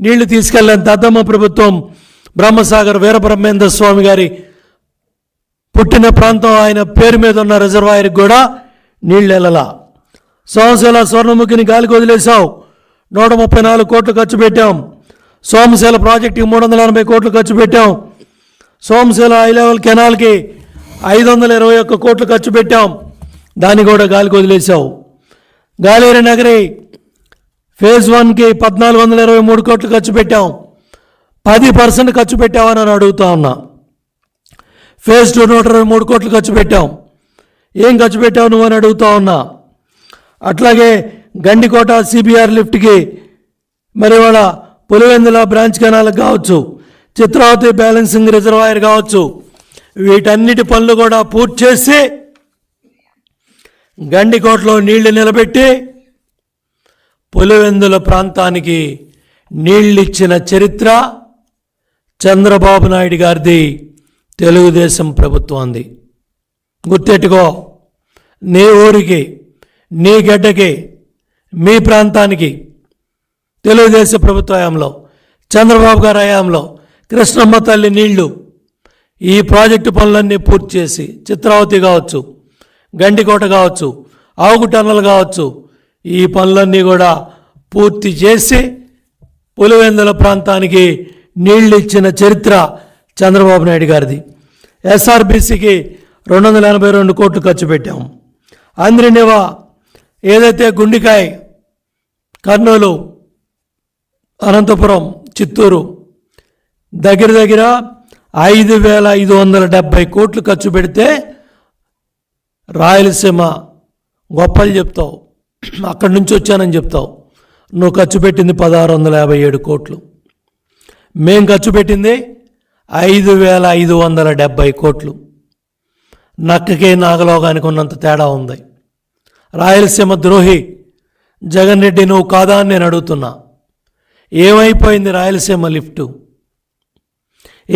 నీళ్లు తీసుకెళ్ళిన దద్దమ్మ ప్రభుత్వం, బ్రహ్మసాగర్ వీరబ్రహ్మేంద్ర స్వామి గారి పుట్టిన ప్రాంతం ఆయన పేరు మీద ఉన్న రిజర్వాయర్కి కూడా నీళ్ళు వెళ్ళలా. సోమశిల స్వర్ణముఖిని గాలికి వదిలేసావు, 134 కోట్లు ఖర్చు పెట్టాం. సోమశిల ప్రాజెక్టుకి 380 కోట్లు ఖర్చు పెట్టాం. సోమశిల హై లెవెల్ కెనాల్కి 521 కోట్లు ఖర్చు పెట్టాం, దాన్ని కూడా గాలికి వదిలేసావు. గాలేరు నగరి ఫేజ్ 1కి 1423 కోట్లు ఖర్చు పెట్టాం, 10% ఖర్చు పెట్టావని అని అడుగుతా ఉన్నా. ఫేజ్ 2 123 కోట్లు ఖర్చు పెట్టాం, ఏం ఖర్చు పెట్టావు నువ్వు అని అడుగుతా ఉన్నా. అట్లాగే గండికోట సిబిఆర్ లిఫ్ట్కి, మరి వాళ్ళ పులివెందుల బ్రాంచ్ కెనాల్కి కావచ్చు, చిత్రావతి బ్యాలెన్సింగ్ రిజర్వాయర్ కావచ్చు, వీటన్నిటి పనులు కూడా పూర్తి చేసి గండికోటలో నీళ్లు నిలబెట్టి పులివెందుల ప్రాంతానికి నీళ్ళిచ్చిన చరిత్ర చంద్రబాబు నాయుడు గారిది, తెలుగుదేశం ప్రభుత్వంది. గుర్తెట్టుకో, నీ ఊరికి, నీ గడ్డకి, మీ ప్రాంతానికి తెలుగుదేశం ప్రభుత్వ హయాంలో, చంద్రబాబు గారి హయాంలో కృష్ణమ్మ తల్లి నీళ్లు, ఈ ప్రాజెక్టు పనులన్నీ పూర్తి చేసి చిత్రావతి కావచ్చు, గండికోట కావచ్చు, ఆవుగు టన్నల్ కావచ్చు, ఈ పనులన్నీ కూడా పూర్తి చేసి పులివెందుల ప్రాంతానికి నీళ్ళు ఇచ్చిన చరిత్ర చంద్రబాబు నాయుడు గారిది. ఎస్ఆర్బీసీకి 282 కోట్లు ఖర్చు పెట్టాం. ఆంధ్రనివా ఏదైతే గుండికాయ, కర్నూలు, అనంతపురం, చిత్తూరు దగ్గర 5,570 కోట్లు ఖర్చు పెడితే రాయలసీమ గొప్పలు చెప్తావు, అక్కడి నుంచి వచ్చానని చెప్తావు. నువ్వు ఖర్చు పెట్టింది 1,657 కోట్లు, మేం ఖర్చు పెట్టింది 5,570 కోట్లు. నక్కకే నాగలోగానికి ఉన్నంత తేడా ఉంది. రాయలసీమ ద్రోహి జగన్ రెడ్డి నువ్వు కాదా అని నేను అడుగుతున్నా. ఏమైపోయింది రాయలసీమ లిఫ్టు?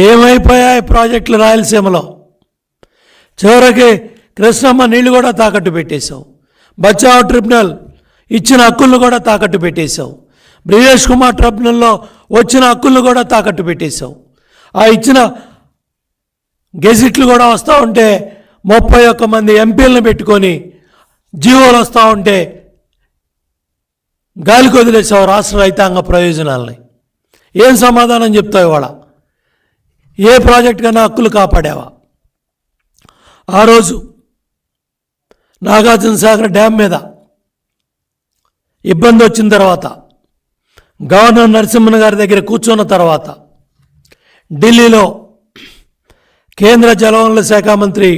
ఏమైపోయాయి ప్రాజెక్టులు రాయలసీమలో? చివరికి కృష్ణమ్మ నీళ్లు కూడా తాకట్టు పెట్టేశావు. బచావ్ ట్రిబ్యునల్ ఇచ్చిన హక్కులను కూడా తాకట్టు పెట్టేశావు. బ్రిజేష్ కుమార్ ట్రిబ్యునల్లో వచ్చిన హక్కులను కూడా తాకట్టు పెట్టేశావు. ఆ ఇచ్చిన గెజిట్లు కూడా వస్తూ ఉంటే 31 మంది ఎంపీలను పెట్టుకొని జీవోలు వస్తూ ఉంటే గాలికి వదిలేసావు రాష్ట్ర రైతాంగ ప్రయోజనాలని. ఏం సమాధానం చెప్తావు ఇవాళ? ఏ ప్రాజెక్ట్ కన్నా హక్కులు కాపాడావా? ఆ రోజు నాగార్జున సాగర్ డ్యామ్ మీద ఇబ్బంది వచ్చిన తర్వాత, గవర్నర్ నరసింహన్ గారి దగ్గర కూర్చున్న తర్వాత, ఢిల్లీలో కేంద్ర జలవనరుల శాఖ మంత్రి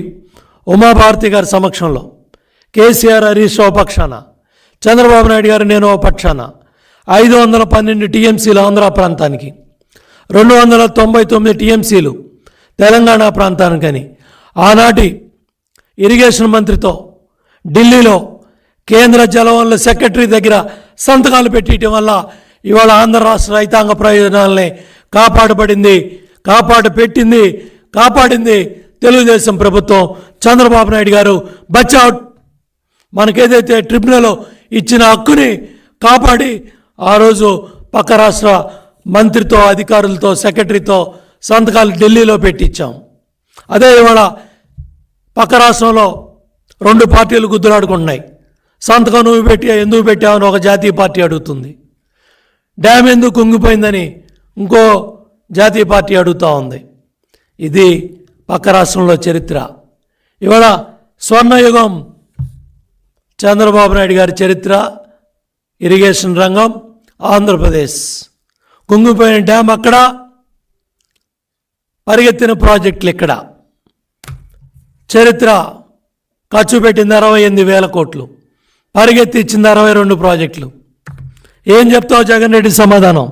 ఉమాభారతి గారి సమక్షంలో కేసీఆర్, హరీష్ రావు పక్షాన, చంద్రబాబు నాయుడు గారు, నేను పక్షాన 512 టీఎంసీలు ఆంధ్ర ప్రాంతానికి, 299 టీఎంసీలు తెలంగాణ ప్రాంతానికని ఆనాటి ఇరిగేషన్ మంత్రితో ఢిల్లీలో కేంద్ర జలవనరుల సెక్రటరీ దగ్గర సంతకాలు పెట్టడం వల్ల ఇవాళ ఆంధ్ర రాష్ట్ర రైతాంగ ప్రయోజనాలని కాపాడింది తెలుగుదేశం ప్రభుత్వం, చంద్రబాబు నాయుడు గారు. బచావ్ మనకేదైతే ట్రిబ్యునల్ ఇచ్చిన హక్కుని కాపాడి ఆ రోజు పక్క రాష్ట్ర మంత్రితో, అధికారులతో, సెక్రటరీతో సంతకాలు ఢిల్లీలో పెట్టించాం. అదే ఇవాళ పక్క రాష్ట్రంలో 2 పార్టీలు గుద్దులాడుకుంటున్నాయి. సంతకం నువ్వు ఎందుకు పెట్టావని ఒక జాతీయ పార్టీ అడుగుతుంది, డ్యామ్ ఎందుకు కుంగిపోయిందని ఇంకో జాతీయ పార్టీ అడుగుతూ ఉంది. ఇది పక్క రాష్ట్రంలో చరిత్ర. ఇవాళ స్వర్ణయుగం చంద్రబాబు నాయుడు గారి చరిత్ర, ఇరిగేషన్ రంగం ఆంధ్రప్రదేశ్. కుంగిపోయిన డ్యామ్ అక్కడ, పరిగెత్తిన ప్రాజెక్టులు ఇక్కడ. చరిత్ర ఖర్చు పెట్టింది 68,000 కోట్లు, పరిగెత్తి ఇచ్చింది 62 ప్రాజెక్టులు. ఏం చెప్తావు జగన్ రెడ్డి సమాధానం?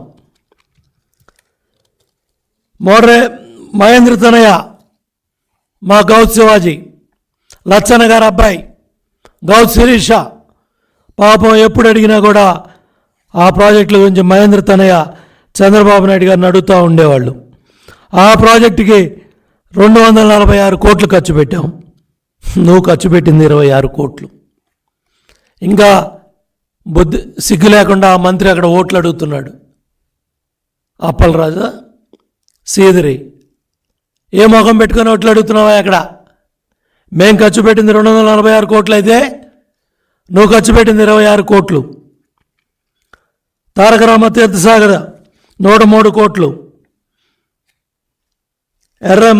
మహేంద్ర తనయ మా గౌత్ శివాజీ, లచ్చన్న గారు అబ్బాయి గౌత్ శిరీష, పాపం ఎప్పుడు అడిగినా కూడా ఆ ప్రాజెక్టుల గురించి మహేంద్ర తనయ చంద్రబాబు నాయుడు గారిని అడుగుతూ ఉండేవాళ్ళు. ఆ ప్రాజెక్టుకి 246 కోట్లు ఖర్చు పెట్టాం, నువ్వు ఖర్చు పెట్టింది 26 కోట్లు. ఇంకా సిగ్గు లేకుండా ఆ మంత్రి అక్కడ ఓట్లు అడుగుతున్నాడు. అప్పలరాజా, సీదరి, ఏ మొఖం పెట్టుకొని ఓట్లు అడుగుతున్నావా? అక్కడ మేం ఖర్చు పెట్టింది 246 కోట్లు అయితే నువ్వు ఖర్చు పెట్టింది 26 కోట్లు. తారక రామ తీర్థసాగర్ 103 కోట్లు. ఎర్రం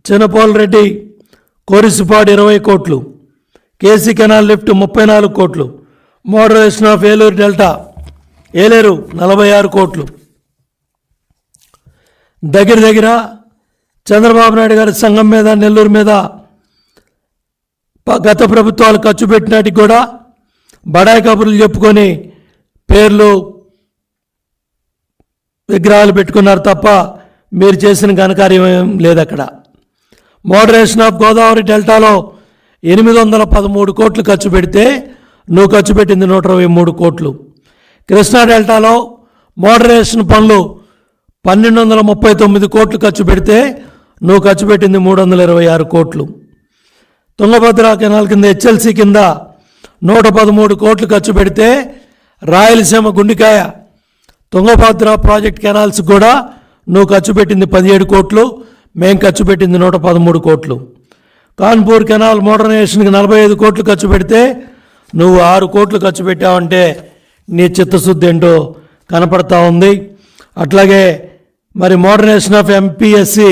చిన్నపోల్ రెడ్డి కోరిసిపాడు 20 కోట్లు. కేసీ కెనాల్ లిఫ్ట్ 34 కోట్లు. Moderation of Eluru delta Yeleru 46 కోట్లు. దగ్గర చంద్రబాబు నాయుడు గారి సంఘం మీద, నెల్లూరు మీద గత ప్రభుత్వాలు ఖర్చు పెట్టినటికి కూడా బడాయి కబుర్లు చెప్పుకొని పేర్లు విగ్రహాలు పెట్టుకున్నారు తప్ప మీరు చేసిన ఘనకార్యం ఏం లేదు అక్కడ. మోడరేషన్ ఆఫ్ గోదావరి డెల్టాలో 813 కోట్లు ఖర్చు పెడితే నువ్వు ఖర్చు పెట్టింది 123 కోట్లు. కృష్ణా డెల్టాలో మోడరేషన్ పనులు 1239 కోట్లు ఖర్చు పెడితే నువ్వు ఖర్చు పెట్టింది 326 కోట్లు. తుంగభద్ర కెనాల్ కింద హెచ్ఎల్సి కింద 113 కోట్లు ఖర్చు పెడితే రాయలసీమ గుండికాయ తుంగభద్ర ప్రాజెక్ట్ కెనాల్స్ కూడా నువ్వు ఖర్చు పెట్టింది 17 కోట్లు. మేం ఖర్చు పెట్టింది 113 కోట్లు. కాన్పూర్ కెనాల్ మోడర్నైజేషన్కి 45 కోట్లు ఖర్చు పెడితే నువ్వు 6 కోట్లు ఖర్చు పెట్టావంటే నీ చిత్తశుద్ధి ఏంటో కనపడతా ఉంది. అట్లాగే మరి మోడర్నైజేషన్ ఆఫ్ ఎంపీఎస్సి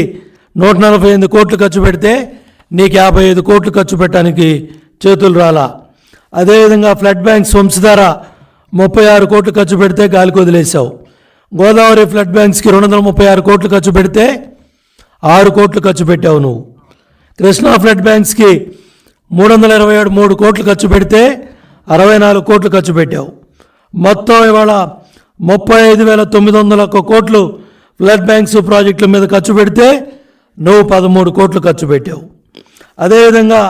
148 కోట్లు ఖర్చు పెడితే నీకు 55 కోట్లు ఖర్చు పెట్టడానికి చేతులు రాలా. అదేవిధంగా ఫ్లడ్ బ్యాంక్స్ వంశధార 36 కోట్లు ఖర్చు పెడితే గాలికి వదిలేసావు. గోదావరి ఫ్లడ్ బ్యాంక్స్కి 236 కోట్లు ఖర్చు పెడితే 6 కోట్లు ఖర్చు పెట్టావు నువ్వు. కృష్ణా ఫ్లడ్ బ్యాంక్స్కి 323 కోట్లు ఖర్చు పెడితే 64 కోట్లు ఖర్చు పెట్టావు. మొత్తం ఇవాళ 35,901 కోట్లు ఫ్లడ్ బ్యాంక్స్ ప్రాజెక్టుల మీద ఖర్చు పెడితే నువ్వు 13 కోట్లు ఖర్చు పెట్టావు. అదేవిధంగా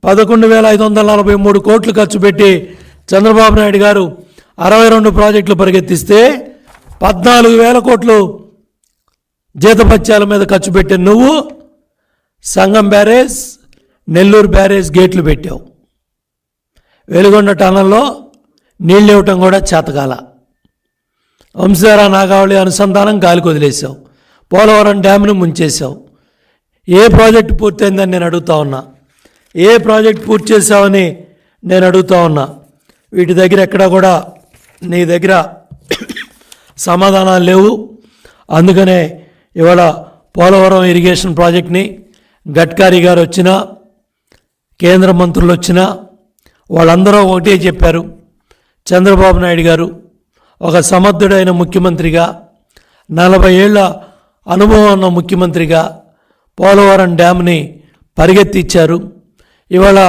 11,543 కోట్లు ఖర్చు పెట్టి చంద్రబాబు నాయుడు గారు 62 ప్రాజెక్టులు పరిగెత్తిస్తే 14,000 కోట్లు జీతపత్యాల మీద ఖర్చు పెట్టే నువ్వు సంగం బ్యారేజ్, నెల్లూరు బ్యారేజ్ గేట్లు పెట్టావు. వెలుగొండ టనల్లో నీళ్ళు ఇవ్వటం కూడా చేతకాల. వంశధార నాగావళి అనుసంధానం గాలికి వదిలేసావు. పోలవరం డ్యామ్ను ముంచేశావు. ఏ ప్రాజెక్టు పూర్తయిందని నేను అడుగుతా ఉన్నా. ఏ ప్రాజెక్ట్ పూర్తి చేసావని నేను అడుగుతా ఉన్నా. వీటి దగ్గర ఎక్కడా కూడా నీ దగ్గర సమాధానాలు లేవు. అందుకనే ఇవాళ పోలవరం ఇరిగేషన్ ప్రాజెక్ట్ని గడ్కరీ గారు వచ్చినా, కేంద్ర మంత్రులు వచ్చినా వాళ్ళందరూ ఒకటే చెప్పారు. చంద్రబాబు నాయుడు గారు ఒక సమర్థుడైన ముఖ్యమంత్రిగా, 40 ఏళ్ల అనుభవం ఉన్న ముఖ్యమంత్రిగా పోలవరం డ్యామ్ని పరిగెత్తిచ్చారు. ఇవాళ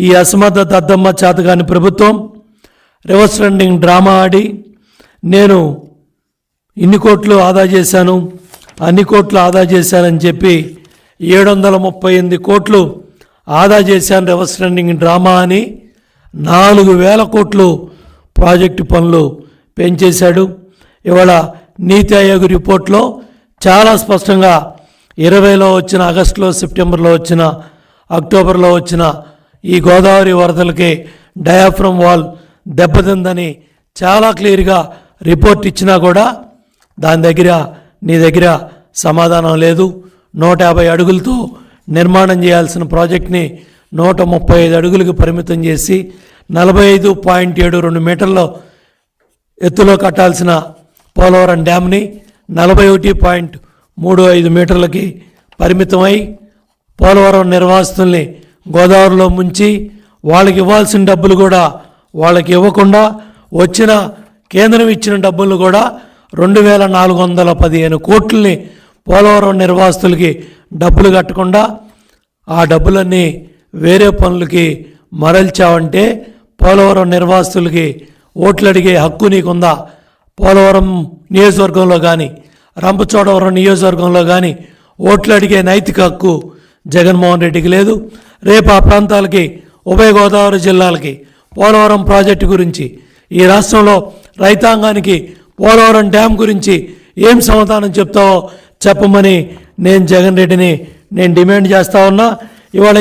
ఈ అసమర్థ దద్దమ్మ చేతగాని ప్రభుత్వం రివర్స్ రన్నింగ్ డ్రామా ఆడి నేను ఇన్ని కోట్లు ఆదా చేశాను, అన్ని కోట్లు ఆదా చేశానని చెప్పి 738 కోట్లు ఆదా చేశాను రివర్స్ రన్నింగ్ డ్రామా అని 4,000 కోట్లు ప్రాజెక్టు పనులు పెంచేశాడు. ఇవాళ నీతి ఆయోగ్ రిపోర్ట్లో చాలా స్పష్టంగా 20లో వచ్చిన, ఆగస్టులో, సెప్టెంబర్లో వచ్చిన, అక్టోబర్లో వచ్చిన ఈ గోదావరి వరదలకి డయాఫ్రమ్ వాల్ దెబ్బతిందని చాలా క్లియర్గా రిపోర్ట్ ఇచ్చినా కూడా నీ దగ్గర సమాధానం లేదు. 150 అడుగులతో నిర్మాణం చేయాల్సిన ప్రాజెక్ట్ని 135 అడుగులకు పరిమితం చేసి 45.72 మీటర్ల ఎత్తులో కట్టాల్సిన పోలవరం డ్యామ్ని 41.35 మీటర్లకి పరిమితమై పోలవరం నిర్వాసితుల్ని గోదావరిలో ముంచి వాళ్ళకి ఇవ్వాల్సిన డబ్బులు కూడా వాళ్ళకి ఇవ్వకుండా, వచ్చిన కేంద్రం ఇచ్చిన డబ్బులు కూడా 2,415 కోట్లని పోలవరం నిర్వాసితులకి డబ్బులు కట్టకుండా ఆ డబ్బులన్నీ వేరే పనులకి మరల్చావంటే పోలవరం నిర్వాసితులకి ఓట్లు అడిగే హక్కు నీకుందా? పోలవరం నియోజకవర్గంలో కానీ, రంపచోడవరం నియోజకవర్గంలో కానీ ఓట్లు అడిగే నైతిక హక్కు జగన్మోహన్ రెడ్డికి లేదు. రేపు ఆ ప్రాంతాలకి, ఉభయ గోదావరి జిల్లాలకి పోలవరం ప్రాజెక్టు గురించి, ఈ రాష్ట్రంలో రైతాంగానికి పోలవరం డ్యామ్ గురించి ఏం సమాధానం చెప్తావో చెప్పమని నేను జగన్ రెడ్డిని డిమాండ్ చేస్తా ఉన్నా. ఇవాళ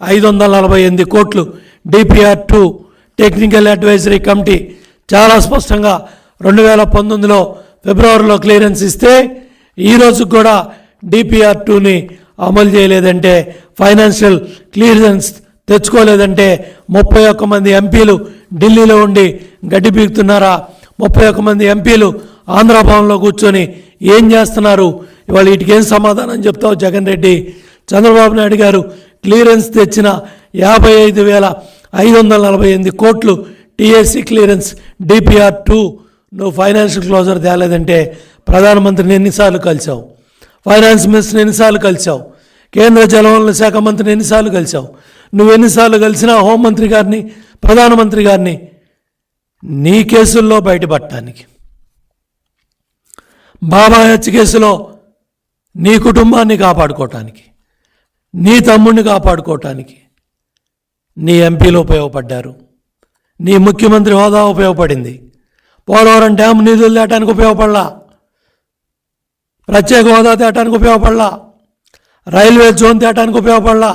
55,548 కోట్లు DPR2 టెక్నికల్ అడ్వైజరీ కమిటీ చాలా స్పష్టంగా 2019లో ఫిబ్రవరిలో క్లియరెన్స్ ఇస్తే ఈరోజు కూడా DPR2ని అమలు చేయలేదంటే, ఫైనాన్షియల్ క్లియరెన్స్ తెచ్చుకోలేదంటే 31 మంది ఎంపీలు ఢిల్లీలో ఉండి గడ్డి పీకుతున్నారా? 31 మంది ఎంపీలు ఆంధ్రభవన్లో కూర్చొని ఏం చేస్తున్నారు? ఇవాళ వీటికి ఏం సమాధానం చెప్తావు జగన్ రెడ్డి? చంద్రబాబు నాయుడు గారు క్లియరెన్స్ తెచ్చిన 55,548 కోట్లు టీఎస్సీ క్లియరెన్స్ DPR2 నువ్వు ఫైనాన్షియల్ క్లోజర్ తేలేదంటే ప్రధానమంత్రిని ఎన్నిసార్లు కలిసావు? ఫైనాన్స్ మినిస్టర్ని ఎన్నిసార్లు కలిసావు? కేంద్ర జలవనరుల శాఖ మంత్రిని ఎన్నిసార్లు కలిసావు? నువ్వు ఎన్నిసార్లు కలిసినా హోంమంత్రి గారిని, ప్రధానమంత్రి గారిని నీ కేసుల్లో బయటపడటానికి, బాబాయ్ హత్య కేసులో నీ కుటుంబాన్ని కాపాడుకోవటానికి, నీ తమ్ముడిని కాపాడుకోవటానికి నీ ఎంపీలు ఉపయోగపడ్డారు. నీ ముఖ్యమంత్రి హోదా ఉపయోగపడింది. పోలవరం డ్యామ్ నిధులు తేటానికి ఉపయోగపడలా, ప్రత్యేక హోదా తేటానికి ఉపయోగపడలా, రైల్వే జోన్ తేటానికి ఉపయోగపడలా,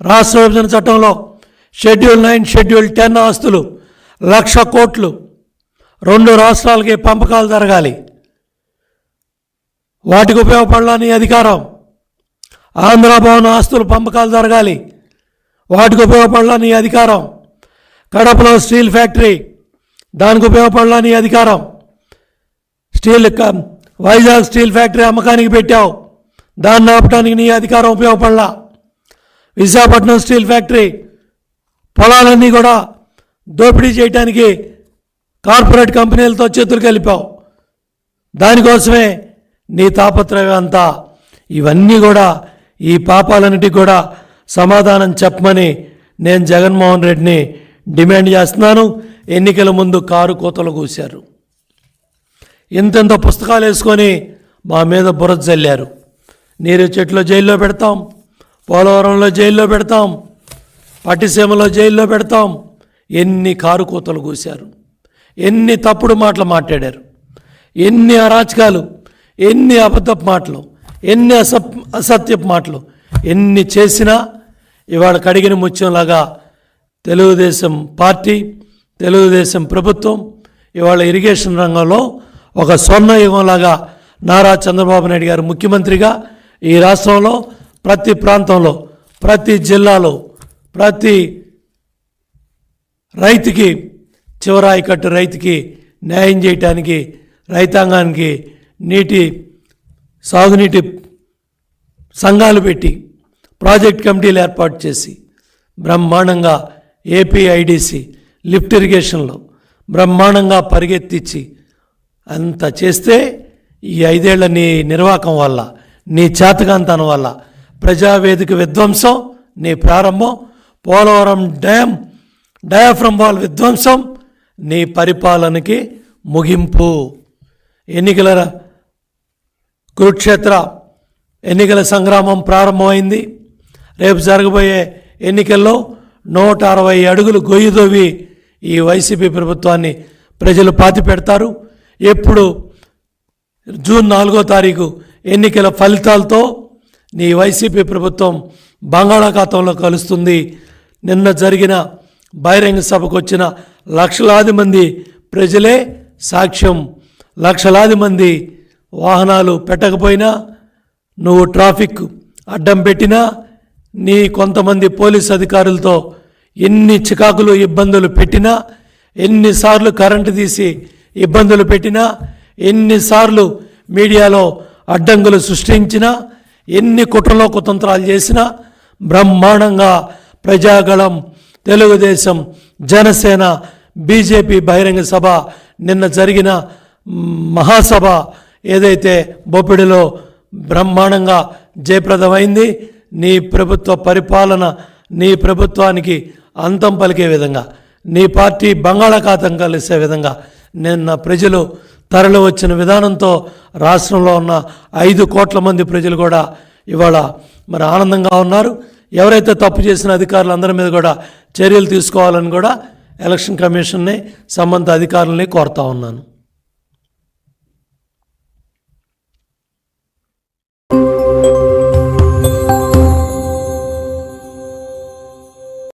రాష్ట్ర విభజన చట్టంలో షెడ్యూల్ 9, షెడ్యూల్ 10 ఆస్తులు 1,00,000 కోట్లు 2 రాష్ట్రాలకి పంపకాలు జరగాలి. వాటికి ఉపయోగపడలా నీ అధికారం. ఆంధ్ర భవన్ ఆస్తులు పంపకాలు జరగాలి, వాటికి ఉపయోగపడలా నీ అధికారం. కడపలో స్టీల్ ఫ్యాక్టరీ, దానికి ఉపయోగపడలా నీ అధికారం. వైజాగ్ స్టీల్ ఫ్యాక్టరీ అమ్మకానికి పెట్టావు, దాన్ని ఆపడానికి నీ అధికారం ఉపయోగపడలా. విశాఖపట్నం స్టీల్ ఫ్యాక్టరీ పొలాలన్నీ కూడా దోపిడీ చేయడానికి కార్పొరేట్ కంపెనీలతో చేతులు కలిపావు, దానికోసమే నీ తాపత్రయం అంతా. ఇవన్నీ కూడా, ఈ పాపాలన్నిటికీ కూడా సమాధానం చెప్పమని నేను జగన్మోహన్ రెడ్డిని డిమాండ్ చేస్తున్నాను. ఎన్నికల ముందు కారు కోతలు కూశారు, ఇంతెంత పుస్తకాలు వేసుకొని మా మీద బురద జల్లారు. నీరు చెట్లో జైల్లో పెడతాం, పోలవరంలో జైల్లో పెడతాం, పట్టిసీమలో జైల్లో పెడతాం. ఎన్ని కారు కోతలు కూశారు, ఎన్ని తప్పుడు మాటలు మాట్లాడారు, ఎన్ని అరాచకాలు, ఎన్ని అబద్ధపు మాటలు, ఎన్ని అసత్యపు మాటలు ఎన్ని చేసినా ఇవాళ కడిగిన ముత్యంలాగా తెలుగుదేశం పార్టీ, తెలుగుదేశం ప్రభుత్వం ఇవాళ ఇరిగేషన్ రంగంలో ఒక స్వర్ణయుగంలాగా నారా చంద్రబాబు నాయుడు గారు ముఖ్యమంత్రిగా ఈ రాష్ట్రంలో ప్రతి ప్రాంతంలో, ప్రతి జిల్లాలో, ప్రతి రైతుకి, చివరాయికట్టు రైతుకి న్యాయం చేయటానికి, రైతాంగానికి సాగునీటి సంఘాలు పెట్టి, ప్రాజెక్ట్ కమిటీలు ఏర్పాటు చేసి బ్రహ్మాండంగా ఏపీఐడిసి లిఫ్ట్ ఇరిగేషన్లో బ్రహ్మాండంగా పరిగెత్తించి అంత చేస్తే ఈ 5 ఏళ్ల నీ నిర్వాకం వల్ల, నీ చేతకాంతనం వల్ల ప్రజావేదిక విధ్వంసం నీ ప్రారంభం, పోలవరం డయాఫ్రమ్ వాల్ విధ్వంసం నీ పరిపాలనకి ముగింపు. ఎన్నికల కురుక్షేత్ర ఎన్నికల సంగ్రామం ప్రారంభమైంది. రేపు జరగబోయే ఎన్నికల్లో 160 అడుగులు గొయ్యిదోవి ఈ వైసీపీ ప్రభుత్వాన్ని ప్రజలు పాతి పెడతారు. ఎప్పుడు జూన్ 4వ తారీఖు ఎన్నికల ఫలితాలతో నీ వైసీపీ ప్రభుత్వం బంగాళాఖాతంలో కలుస్తుంది. నిన్న జరిగిన బహిరంగ సభకు వచ్చిన లక్షలాది మంది ప్రజలే సాక్ష్యం. లక్షలాది మంది వాహనాలు పెట్టకపోయినా, నువ్వు ట్రాఫిక్ అడ్డం పెట్టినా, నీ కొంతమంది పోలీస్ అధికారులతో ఎన్ని చికాకులు ఇబ్బందులు పెట్టినా, ఎన్నిసార్లు కరెంటు తీసి ఇబ్బందులు పెట్టినా, ఎన్నిసార్లు మీడియాలో అడ్డంకులు సృష్టించినా, ఎన్ని కుట్రలో కుతంత్రాలు చేసినా బ్రహ్మాండంగా ప్రజాగళం, తెలుగుదేశం, జనసేన, బీజేపీ బహిరంగ సభ, నిన్న జరిగిన మహాసభ ఏదైతే బొప్పిడిలో బ్రహ్మాండంగా జయప్రదమైంది. నీ ప్రభుత్వ పరిపాలన, నీ ప్రభుత్వానికి అంతం పలికే విధంగా, నీ పార్టీ బంగాళాఖాతం కలిసే విధంగా నిన్న ప్రజలు తరలి వచ్చిన విధానంతో రాష్ట్రంలో ఉన్న 5 కోట్ల మంది ప్రజలు కూడా ఇవాళ మరి ఆనందంగా ఉన్నారు. ఎవరైతే తప్పు చేసిన అధికారులందరి మీద కూడా చర్యలు తీసుకోవాలని కూడా ఎలక్షన్ కమిషన్ని, సంబంధిత అధికారులని కోరుతా ఉన్నాను.